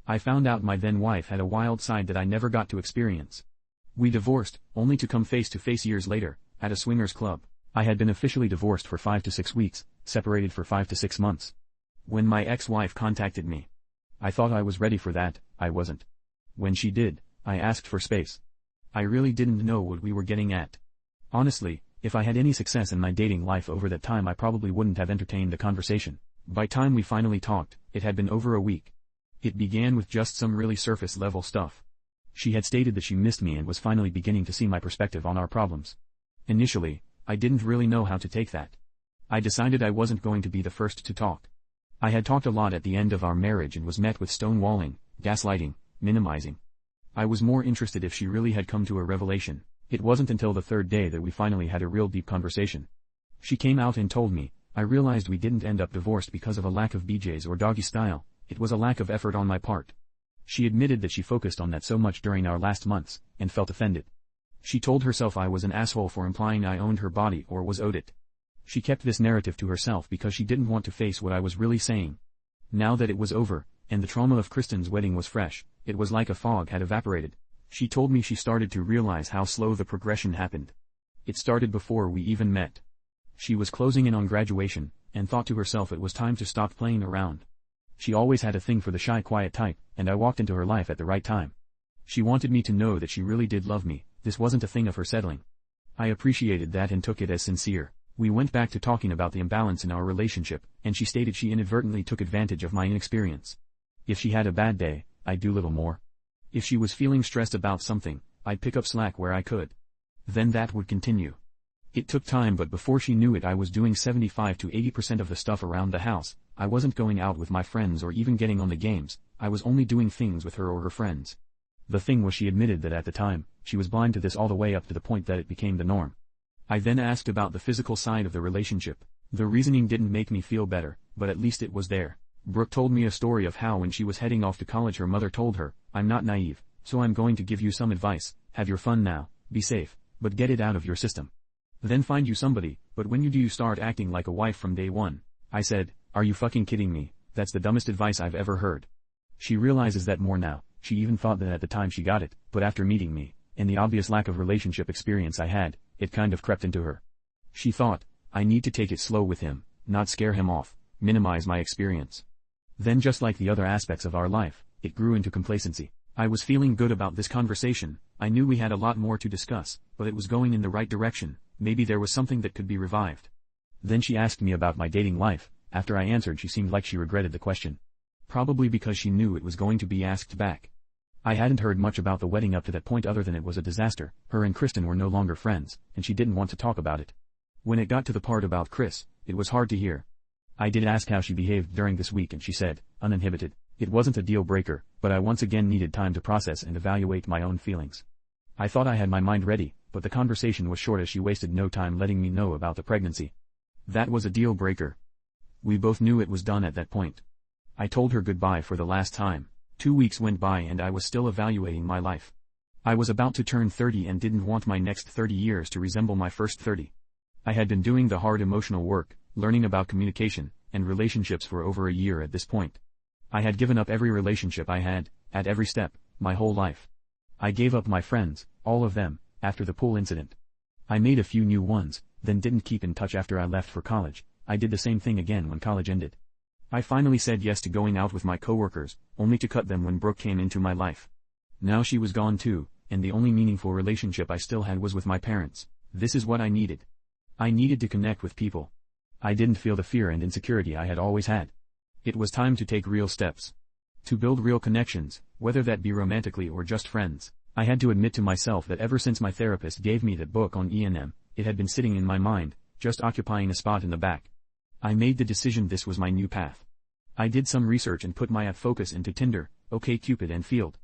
I found out my then wife had a wild side that I never got to experience. We divorced, only to come face to face years later, at a swingers club. I had been officially divorced for 5 to 6 weeks, separated for 5 to 6 months. When my ex-wife contacted me, I thought I was ready for that. I wasn't. When she did, I asked for space. I really didn't know what we were getting at. Honestly, if I had any success in my dating life over that time, I probably wouldn't have entertained the conversation. By time we finally talked, it had been over a week. It began with just some really surface level stuff. She had stated that she missed me and was finally beginning to see my perspective on our problems. Initially, I didn't really know how to take that. I decided I wasn't going to be the first to talk. I had talked a lot at the end of our marriage and was met with stonewalling, gaslighting, minimizing. I was more interested if she really had come to a revelation. It wasn't until the third day that we finally had a real deep conversation. She came out and told me, I realized we didn't end up divorced because of a lack of BJ's or doggy style, it was a lack of effort on my part. She admitted that she focused on that so much during our last months, and felt offended. She told herself I was an asshole for implying I owned her body or was owed it. She kept this narrative to herself because she didn't want to face what I was really saying. Now that it was over, and the trauma of Kristen's wedding was fresh, it was like a fog had evaporated. She told me she started to realize how slow the progression happened. It started before we even met. She was closing in on graduation, and thought to herself it was time to stop playing around. She always had a thing for the shy, quiet type, and I walked into her life at the right time. She wanted me to know that she really did love me. This wasn't a thing of her settling. I appreciated that and took it as sincere. We went back to talking about the imbalance in our relationship, and she stated she inadvertently took advantage of my inexperience. If she had a bad day, I'd do little more. If she was feeling stressed about something, I'd pick up slack where I could. Then that would continue. It took time, but before she knew it I was doing 75 to 80% of the stuff around the house. I wasn't going out with my friends or even getting on the games, I was only doing things with her or her friends. The thing was, she admitted that at the time, she was blind to this all the way up to the point that it became the norm. I then asked about the physical side of the relationship. The reasoning didn't make me feel better, but at least it was there. Brooke told me a story of how when she was heading off to college her mother told her, I'm not naive, so I'm going to give you some advice, have your fun now, be safe, but get it out of your system. Then find you somebody, but when you do you start acting like a wife from day one. I said, are you fucking kidding me? That's the dumbest advice I've ever heard. She realizes that more now. She even thought that at the time she got it, but after meeting me, and the obvious lack of relationship experience I had, it kind of crept into her. She thought, I need to take it slow with him, not scare him off, minimize my experience. Then just like the other aspects of our life, it grew into complacency. I was feeling good about this conversation. I knew we had a lot more to discuss, but it was going in the right direction. Maybe there was something that could be revived. Then she asked me about my dating life. After I answered, she seemed like she regretted the question. Probably because she knew it was going to be asked back. I hadn't heard much about the wedding up to that point other than it was a disaster. Her and Kristen were no longer friends, and she didn't want to talk about it. When it got to the part about Chris, it was hard to hear. I did ask how she behaved during this week and she said, uninhibited. It wasn't a deal breaker, but I once again needed time to process and evaluate my own feelings. I thought I had my mind ready, but the conversation was short as she wasted no time letting me know about the pregnancy. That was a deal breaker. We both knew it was done at that point. I told her goodbye for the last time. 2 weeks went by and I was still evaluating my life. I was about to turn 30 and didn't want my next 30 years to resemble my first 30. I had been doing the hard emotional work, learning about communication and relationships for over a year at this point. I had given up every relationship I had, at every step, my whole life. I gave up my friends, all of them, after the pool incident. I made a few new ones, then didn't keep in touch after I left for college. I did the same thing again when college ended. I finally said yes to going out with my coworkers, only to cut them when Brooke came into my life. Now she was gone too, and the only meaningful relationship I still had was with my parents. This is what I needed. I needed to connect with people. I didn't feel the fear and insecurity I had always had. It was time to take real steps. To build real connections, whether that be romantically or just friends. I had to admit to myself that ever since my therapist gave me that book on E&M, it had been sitting in my mind, just occupying a spot in the back. I made the decision this was my new path. I did some research and put my app focus into Tinder, OkCupid and Field.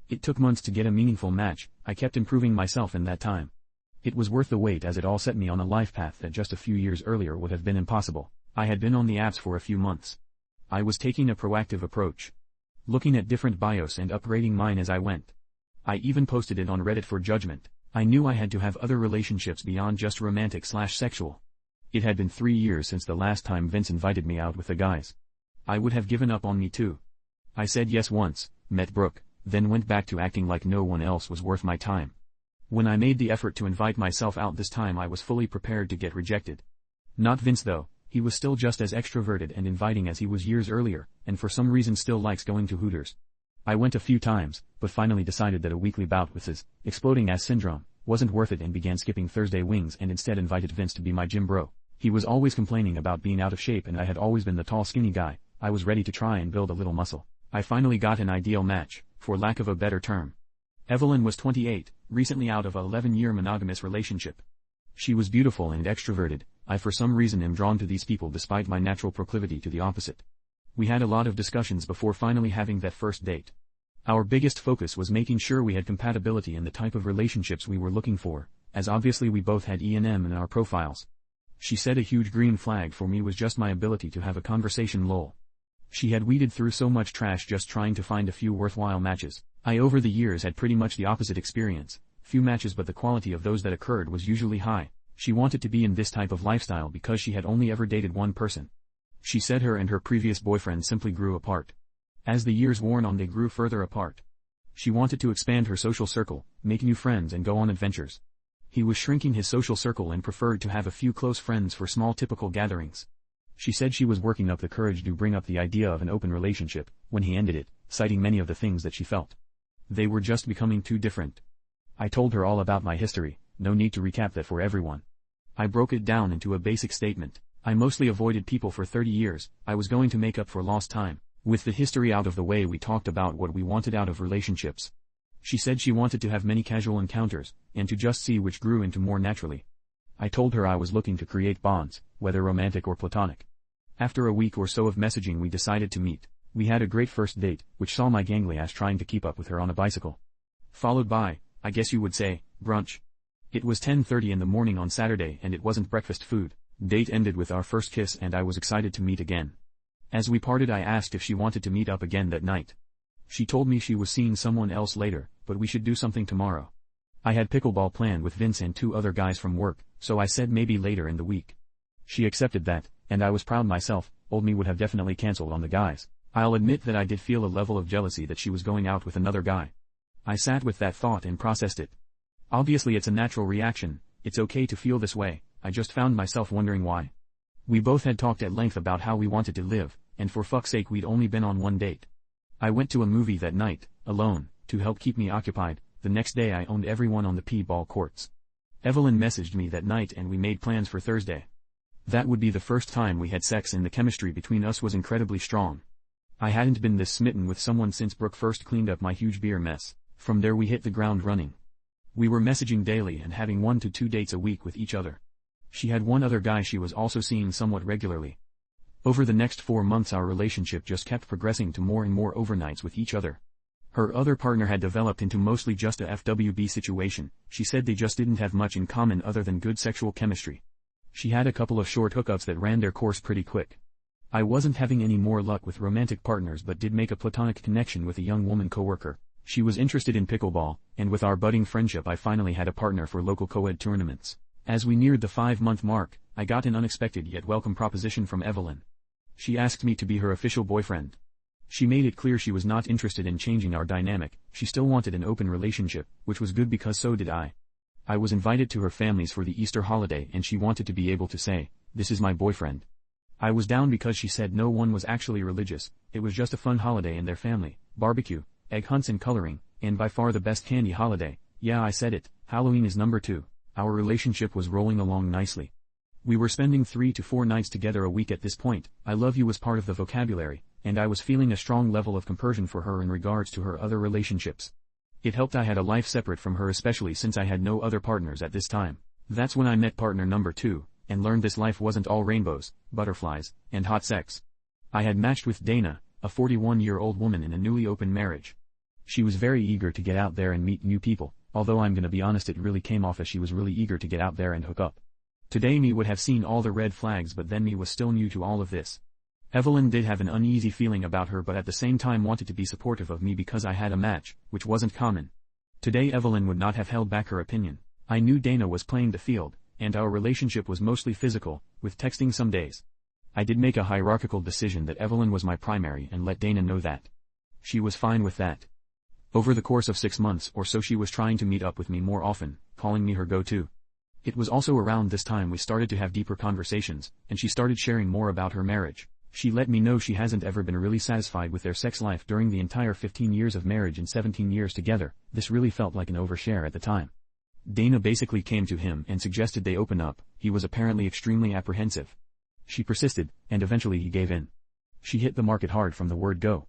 It took months to get a meaningful match. I kept improving myself in that time. It was worth the wait as it all set me on a life path that just a few years earlier would have been impossible. I had been on the apps for a few months. I was taking a proactive approach. Looking at different bios and upgrading mine as I went. I even posted it on Reddit for judgment. I knew I had to have other relationships beyond just romantic/sexual. It had been 3 years since the last time Vince invited me out with the guys. I would have given up on me too. I said yes once, met Brooke, then went back to acting like no one else was worth my time. When I made the effort to invite myself out this time, I was fully prepared to get rejected. Not Vince though, he was still just as extroverted and inviting as he was years earlier, and for some reason still likes going to Hooters. I went a few times, but finally decided that a weekly bout with his exploding ass syndrome wasn't worth it and began skipping Thursday wings and instead invited Vince to be my gym bro. He was always complaining about being out of shape and I had always been the tall skinny guy. I was ready to try and build a little muscle. I finally got an ideal match, for lack of a better term. Evelyn was 28, recently out of a 11-year monogamous relationship. She was beautiful and extroverted. I for some reason am drawn to these people despite my natural proclivity to the opposite. We had a lot of discussions before finally having that first date. Our biggest focus was making sure we had compatibility in the type of relationships we were looking for, as obviously we both had E&M in our profiles. She said a huge green flag for me was just my ability to have a conversation lol. She had weeded through so much trash just trying to find a few worthwhile matches. I over the years had pretty much the opposite experience, few matches but the quality of those that occurred was usually high. She wanted to be in this type of lifestyle because she had only ever dated one person. She said her and her previous boyfriend simply grew apart. As the years wore on they grew further apart. She wanted to expand her social circle, make new friends and go on adventures. He was shrinking his social circle and preferred to have a few close friends for small typical gatherings. She said she was working up the courage to bring up the idea of an open relationship, when he ended it, citing many of the things that she felt. They were just becoming too different. I told her all about my history, no need to recap that for everyone. I broke it down into a basic statement. I mostly avoided people for 30 years, I was going to make up for lost time. With the history out of the way, we talked about what we wanted out of relationships. She said she wanted to have many casual encounters, and to just see which grew into more naturally. I told her I was looking to create bonds, whether romantic or platonic. After a week or so of messaging we decided to meet. We had a great first date, which saw my gangly ass trying to keep up with her on a bicycle. Followed by, I guess you would say, brunch. It was 10:30 in the morning on Saturday and it wasn't breakfast food. Date ended with our first kiss and I was excited to meet again. As we parted I asked if she wanted to meet up again that night. She told me she was seeing someone else later, but we should do something tomorrow. I had pickleball planned with Vince and 2 other guys from work, so I said maybe later in the week. She accepted that, and I was proud myself. Old me would have definitely canceled on the guys. I'll admit that I did feel a level of jealousy that she was going out with another guy. I sat with that thought and processed it. Obviously it's a natural reaction, it's okay to feel this way, I just found myself wondering why. We both had talked at length about how we wanted to live, and for fuck's sake we'd only been on one date. I went to a movie that night, alone, to help keep me occupied. The next day I owned everyone on the P-ball courts. Evelyn messaged me that night and we made plans for Thursday. That would be the first time we had sex and the chemistry between us was incredibly strong. I hadn't been this smitten with someone since Brooke first cleaned up my huge beer mess. From there we hit the ground running. We were messaging daily and having 1 to 2 dates a week with each other. She had one other guy she was also seeing somewhat regularly. Over the next 4 months our relationship just kept progressing to more and more overnights with each other. Her other partner had developed into mostly just a FWB situation. She said they just didn't have much in common other than good sexual chemistry. She had a couple of short hookups that ran their course pretty quick. I wasn't having any more luck with romantic partners but did make a platonic connection with a young woman coworker. She was interested in pickleball, and with our budding friendship I finally had a partner for local co-ed tournaments. As we neared the 5-month mark, I got an unexpected yet welcome proposition from Evelyn. She asked me to be her official boyfriend. She made it clear she was not interested in changing our dynamic, she still wanted an open relationship, which was good because so did I. I was invited to her family's for the Easter holiday and she wanted to be able to say, "This is my boyfriend." I was down because she said no one was actually religious, it was just a fun holiday in their family, barbecue, egg hunts and coloring, and by far the best candy holiday. Yeah, I said it, Halloween is number 2. Our relationship was rolling along nicely. We were spending 3 to 4 nights together a week at this point. I love you was part of the vocabulary, and I was feeling a strong level of compersion for her in regards to her other relationships. It helped I had a life separate from her, especially since I had no other partners at this time. That's when I met partner number 2, and learned this life wasn't all rainbows, butterflies, and hot sex. I had matched with Dana, a 41-year-old woman in a newly open marriage. She was very eager to get out there and meet new people, although I'm gonna be honest, it really came off as she was really eager to get out there and hook up. Today me would have seen all the red flags, but then me was still new to all of this. Evelyn did have an uneasy feeling about her but at the same time wanted to be supportive of me because I had a match, which wasn't common. Today Evelyn would not have held back her opinion. I knew Dana was playing the field, and our relationship was mostly physical, with texting some days. I did make a hierarchical decision that Evelyn was my primary and let Dana know that. She was fine with that. Over the course of 6 months or so she was trying to meet up with me more often, calling me her go-to. It was also around this time we started to have deeper conversations, and she started sharing more about her marriage. She let me know she hasn't ever been really satisfied with their sex life during the entire 15 years of marriage and 17 years together. This really felt like an overshare at the time. Dana basically came to him and suggested they open up. He was apparently extremely apprehensive. She persisted, and eventually he gave in. She hit the market hard from the word go.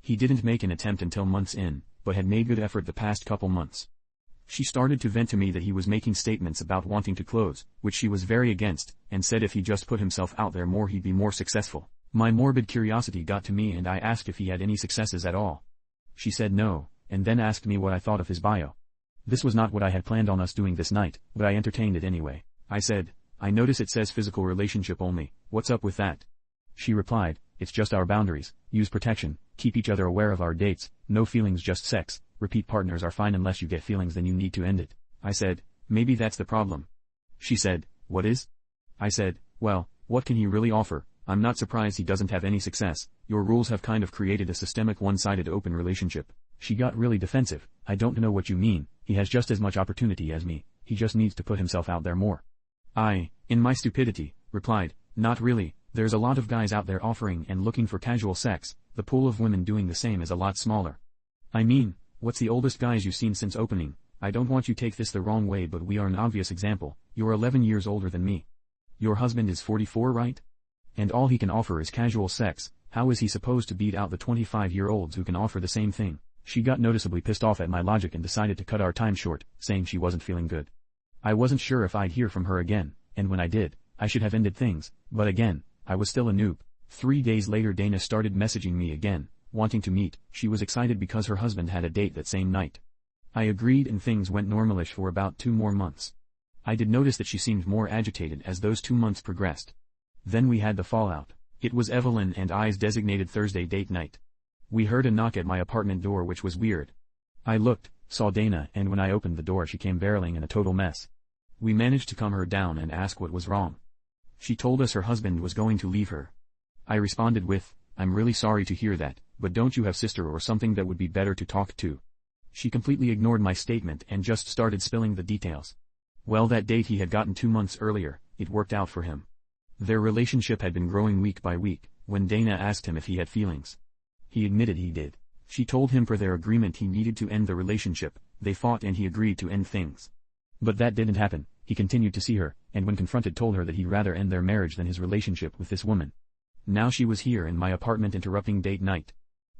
He didn't make an attempt until months in, but had made good effort the past couple months. She started to vent to me that he was making statements about wanting to close, which she was very against, and said if he just put himself out there more he'd be more successful. My morbid curiosity got to me and I asked if he had any successes at all. She said no, and then asked me what I thought of his bio. This was not what I had planned on us doing this night, but I entertained it anyway. I said, I notice it says physical relationship only, what's up with that? She replied, it's just our boundaries, use protection, keep each other aware of our dates, no feelings just sex, repeat partners are fine unless you get feelings then you need to end it. I said, maybe that's the problem. She said, what is? I said, well, what can he really offer? I'm not surprised he doesn't have any success, your rules have kind of created a systemic one-sided open relationship. She got really defensive, I don't know what you mean, he has just as much opportunity as me, he just needs to put himself out there more. I, in my stupidity, replied, not really, there's a lot of guys out there offering and looking for casual sex, the pool of women doing the same is a lot smaller. I mean, what's the oldest guys you've seen since opening? I don't want you to take this the wrong way but we are an obvious example, you're 11 years older than me. Your husband is 44 right? And all he can offer is casual sex, how is he supposed to beat out the 25-year-olds who can offer the same thing? She got noticeably pissed off at my logic and decided to cut our time short, saying she wasn't feeling good. I wasn't sure if I'd hear from her again, and when I did, I should have ended things, but again, I was still a noob. 3 days later Dana started messaging me again, wanting to meet. She was excited because her husband had a date that same night. I agreed and things went normalish for about 2 more months. I did notice that she seemed more agitated as those 2 months progressed. Then we had the fallout. It was Evelyn and I's designated Thursday date night. We heard a knock at my apartment door which was weird. I looked, saw Dana and when I opened the door she came barreling in a total mess. We managed to calm her down and ask what was wrong. She told us her husband was going to leave her. I responded with, I'm really sorry to hear that, but don't you have sister or something that would be better to talk to? She completely ignored my statement and just started spilling the details. Well, that date he had gotten 2 months earlier, it worked out for him. Their relationship had been growing week by week. When Dana asked him if he had feelings, he admitted he did. She told him for their agreement he needed to end the relationship. They fought and he agreed to end things. But that didn't happen. He continued to see her, and when confronted told her that he'd rather end their marriage than his relationship with this woman. Now she was here in my apartment interrupting date night.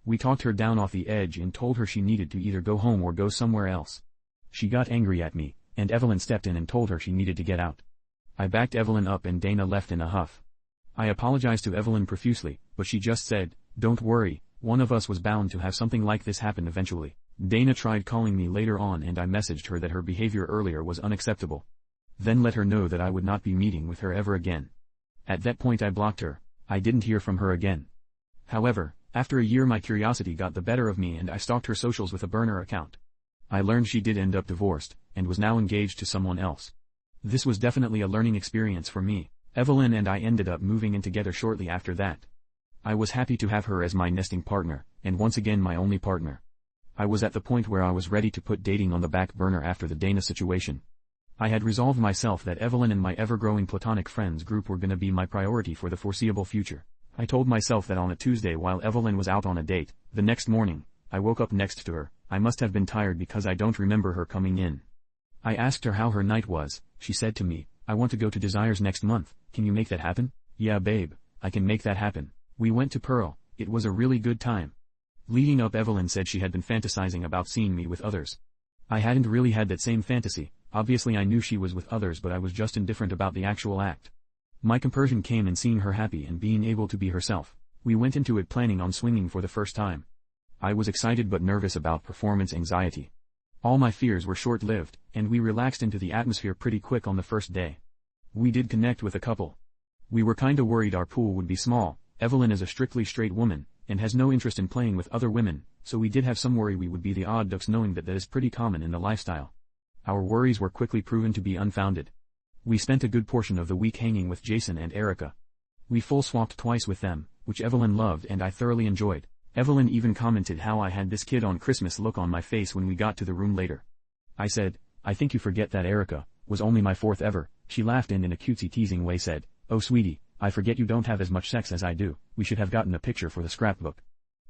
We talked her down off the edge and told her she needed to either go home or go somewhere else. She got angry at me, and Evelyn stepped in and told her she needed to get out. I backed Evelyn up and Dana left in a huff. I apologized to Evelyn profusely, but she just said, don't worry, one of us was bound to have something like this happen eventually. Dana tried calling me later on and I messaged her that her behavior earlier was unacceptable. Then let her know that I would not be meeting with her ever again. At that point I blocked her. I didn't hear from her again. However, after a year my curiosity got the better of me and I stalked her socials with a burner account. I learned she did end up divorced, and was now engaged to someone else. This was definitely a learning experience for me. Evelyn and I ended up moving in together shortly after that. I was happy to have her as my nesting partner, and once again my only partner. I was at the point where I was ready to put dating on the back burner after the Dana situation. I had resolved myself that Evelyn and my ever-growing platonic friends group were gonna be my priority for the foreseeable future. I told myself that on a Tuesday while Evelyn was out on a date. The next morning, I woke up next to her. I must have been tired because I don't remember her coming in. I asked her how her night was. She said to me, I want to go to Desires next month, can you make that happen? Yeah babe, I can make that happen. We went to Pearl, it was a really good time. Leading up Evelyn said she had been fantasizing about seeing me with others. I hadn't really had that same fantasy, obviously I knew she was with others but I was just indifferent about the actual act. My compersion came in seeing her happy and being able to be herself. We went into it planning on swinging for the first time. I was excited but nervous about performance anxiety. All my fears were short-lived, and we relaxed into the atmosphere pretty quick on the first day. We did connect with a couple. We were kinda worried our pool would be small. Evelyn is a strictly straight woman, and has no interest in playing with other women, so we did have some worry we would be the odd ducks knowing that is pretty common in the lifestyle. Our worries were quickly proven to be unfounded. We spent a good portion of the week hanging with Jason and Erica. We full swapped twice with them, which Evelyn loved and I thoroughly enjoyed. Evelyn even commented how I had this kid on Christmas look on my face when we got to the room later. I said, I think you forget that Erica was only my fourth ever. She laughed and in a cutesy teasing way said, oh sweetie, I forget you don't have as much sex as I do, we should have gotten a picture for the scrapbook.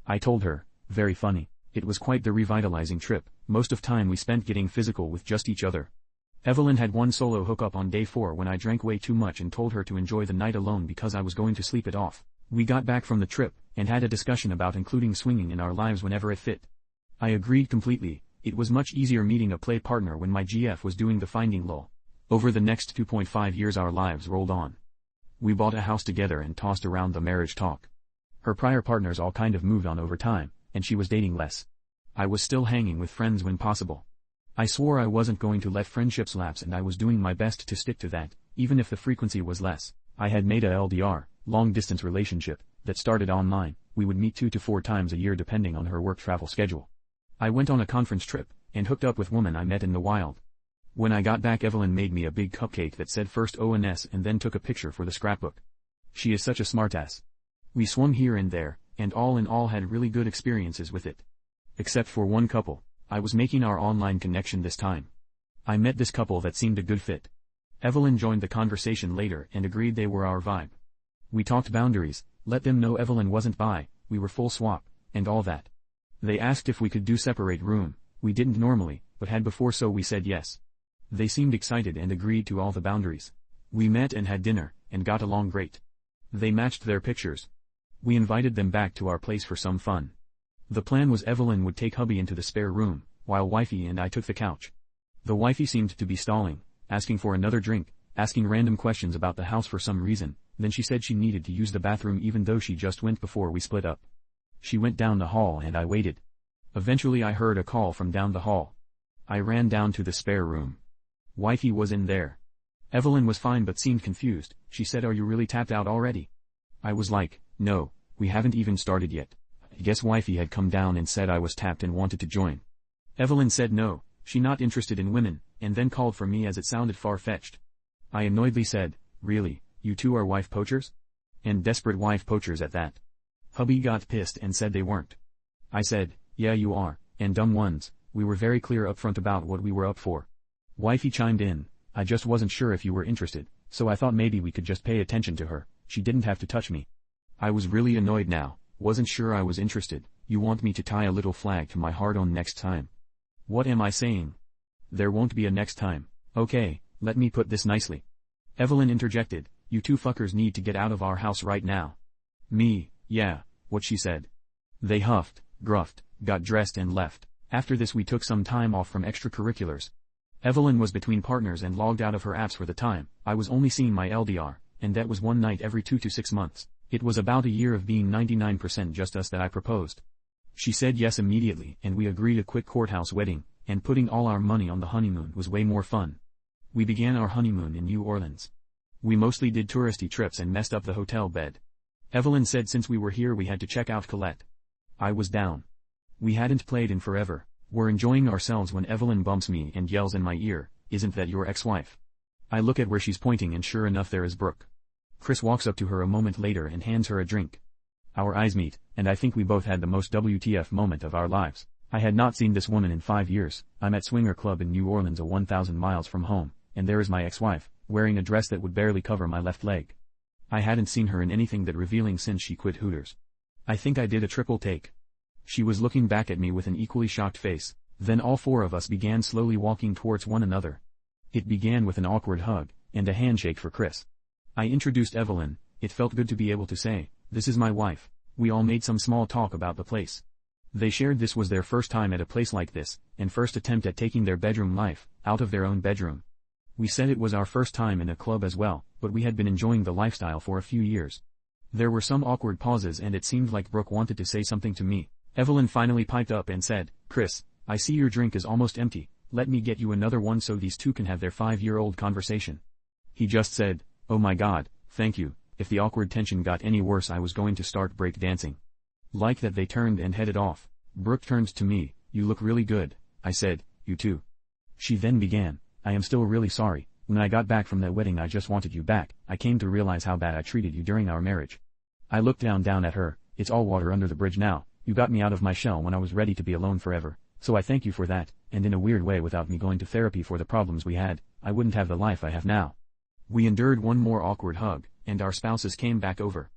I told her, very funny, it was quite the revitalizing trip, most of time we spent getting physical with just each other. Evelyn had one solo hookup on day 4 when I drank way too much and told her to enjoy the night alone because I was going to sleep it off. We got back from the trip, and had a discussion about including swinging in our lives whenever it fit. I agreed completely, it was much easier meeting a play partner when my GF was doing the finding lull. Over the next 2.5 years our lives rolled on. We bought a house together and tossed around the marriage talk. Her prior partners all kind of moved on over time, and she was dating less. I was still hanging with friends when possible. I swore I wasn't going to let friendships lapse and I was doing my best to stick to that, even if the frequency was less. I had made a LDR, long-distance relationship, that started online. We would meet 2 to 4 times a year depending on her work travel schedule. I went on a conference trip, and hooked up with woman I met in the wild. When I got back Evelyn made me a big cupcake that said first ONS and then took a picture for the scrapbook. She is such a smartass. We swung here and there, and all in all had really good experiences with it. Except for one couple, I was making our online connection this time. I met this couple that seemed a good fit. Evelyn joined the conversation later and agreed they were our vibe. We talked boundaries, let them know Evelyn wasn't bi, we were full swap, and all that. They asked if we could do separate room, we didn't normally, but had before so we said yes. They seemed excited and agreed to all the boundaries. We met and had dinner, and got along great. They matched their pictures. We invited them back to our place for some fun. The plan was Evelyn would take hubby into the spare room, while wifey and I took the couch. The wifey seemed to be stalling, asking for another drink, asking random questions about the house for some reason, then she said she needed to use the bathroom even though she just went before we split up. She went down the hall and I waited. Eventually I heard a call from down the hall. I ran down to the spare room. Wifey was in there. Evelyn was fine but seemed confused. She said, are you really tapped out already? I was like, no, we haven't even started yet. I guess wifey had come down and said I was tapped and wanted to join. Evelyn said no, she not interested in women, and then called for me as it sounded far-fetched. I annoyedly said, really, you two are wife poachers? And desperate wife poachers at that. Hubby got pissed and said they weren't. I said, yeah you are, and dumb ones, we were very clear upfront about what we were up for. Wifey chimed in, I just wasn't sure if you were interested, so I thought maybe we could just pay attention to her, she didn't have to touch me. I was really annoyed now, wasn't sure I was interested, you want me to tie a little flag to my heart on next time. What am I saying? There won't be a next time, okay, let me put this nicely. Evelyn interjected, you two fuckers need to get out of our house right now. Me, yeah, what she said. They huffed, gruffed, got dressed and left. After this we took some time off from extracurriculars. Evelyn was between partners and logged out of her apps for the time. I was only seeing my LDR, and that was one night every 2 to 6 months. It was about a year of being 99% just us that I proposed. She said yes immediately and we agreed a quick courthouse wedding, and putting all our money on the honeymoon was way more fun. We began our honeymoon in New Orleans. We mostly did touristy trips and messed up the hotel bed. Evelyn said since we were here we had to check out Colette. I was down. We hadn't played in forever. We're enjoying ourselves when Evelyn bumps me and yells in my ear, isn't that your ex-wife? I look at where she's pointing and sure enough there is Brooke. Chris walks up to her a moment later and hands her a drink. Our eyes meet, and I think we both had the most WTF moment of our lives. I had not seen this woman in 5 years. I'm at Swinger Club in New Orleans, a 1,000 miles from home, and there is my ex-wife, wearing a dress that would barely cover my left leg. I hadn't seen her in anything that revealing since she quit Hooters. I think I did a triple take. She was looking back at me with an equally shocked face, then all 4 of us began slowly walking towards one another. It began with an awkward hug, and a handshake for Chris. I introduced Evelyn. It felt good to be able to say, this is my wife. We all made some small talk about the place. They shared this was their first time at a place like this, and first attempt at taking their bedroom life, out of their own bedroom. We said it was our first time in a club as well, but we had been enjoying the lifestyle for a few years. There were some awkward pauses and it seemed like Brooke wanted to say something to me. Evelyn finally piped up and said, Chris, I see your drink is almost empty, let me get you another one so these two can have their 5-year-old conversation. He just said, oh my god, thank you. If the awkward tension got any worse I was going to start break dancing. Like that they turned and headed off. Brooke turned to me, you look really good, I said, you too. She then began, I am still really sorry, when I got back from that wedding I just wanted you back, I came to realize how bad I treated you during our marriage. I looked down at her, it's all water under the bridge now, You got me out of my shell when I was ready to be alone forever, so I thank you for that, and in a weird way without me going to therapy for the problems we had, I wouldn't have the life I have now. We endured one more awkward hug, and our spouses came back over.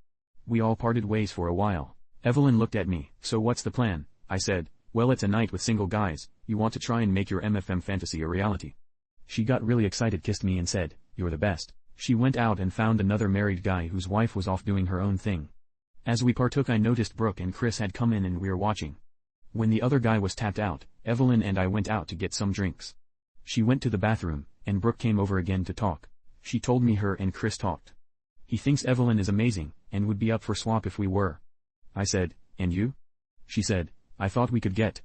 We all parted ways for a while. Evelyn looked at me. So what's the plan? I said, well, it's a night with single guys. You want to try and make your MFM fantasy a reality. She got really excited, kissed me and said, you're the best. She went out and found another married guy whose wife was off doing her own thing. As we partook, I noticed Brooke and Chris had come in and we're watching. When the other guy was tapped out, Evelyn and I went out to get some drinks. She went to the bathroom, and Brooke came over again to talk. She told me her and Chris talked. He thinks Evelyn is amazing, and would be up for swap if we were. I said, and you? She said, I thought we could get,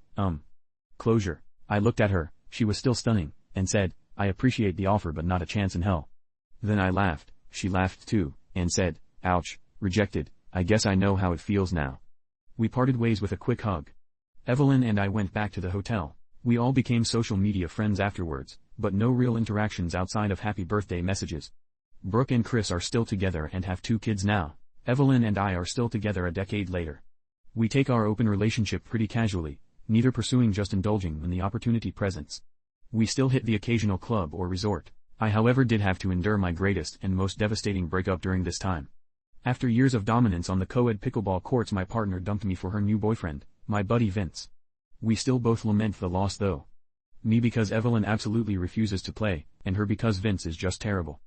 closure. I looked at her, she was still stunning, and said, I appreciate the offer but not a chance in hell. Then I laughed, she laughed too, and said, ouch, rejected, I guess I know how it feels now. We parted ways with a quick hug. Evelyn and I went back to the hotel. We all became social media friends afterwards, but no real interactions outside of happy birthday messages. Brooke and Chris are still together and have 2 kids now. Evelyn and I are still together a decade later. We take our open relationship pretty casually, neither pursuing, just indulging when the opportunity presents. We still hit the occasional club or resort. I however did have to endure my greatest and most devastating breakup during this time. After years of dominance on the co-ed pickleball courts, my partner dumped me for her new boyfriend, my buddy Vince. We still both lament the loss though. Me because Evelyn absolutely refuses to play, and her because Vince is just terrible.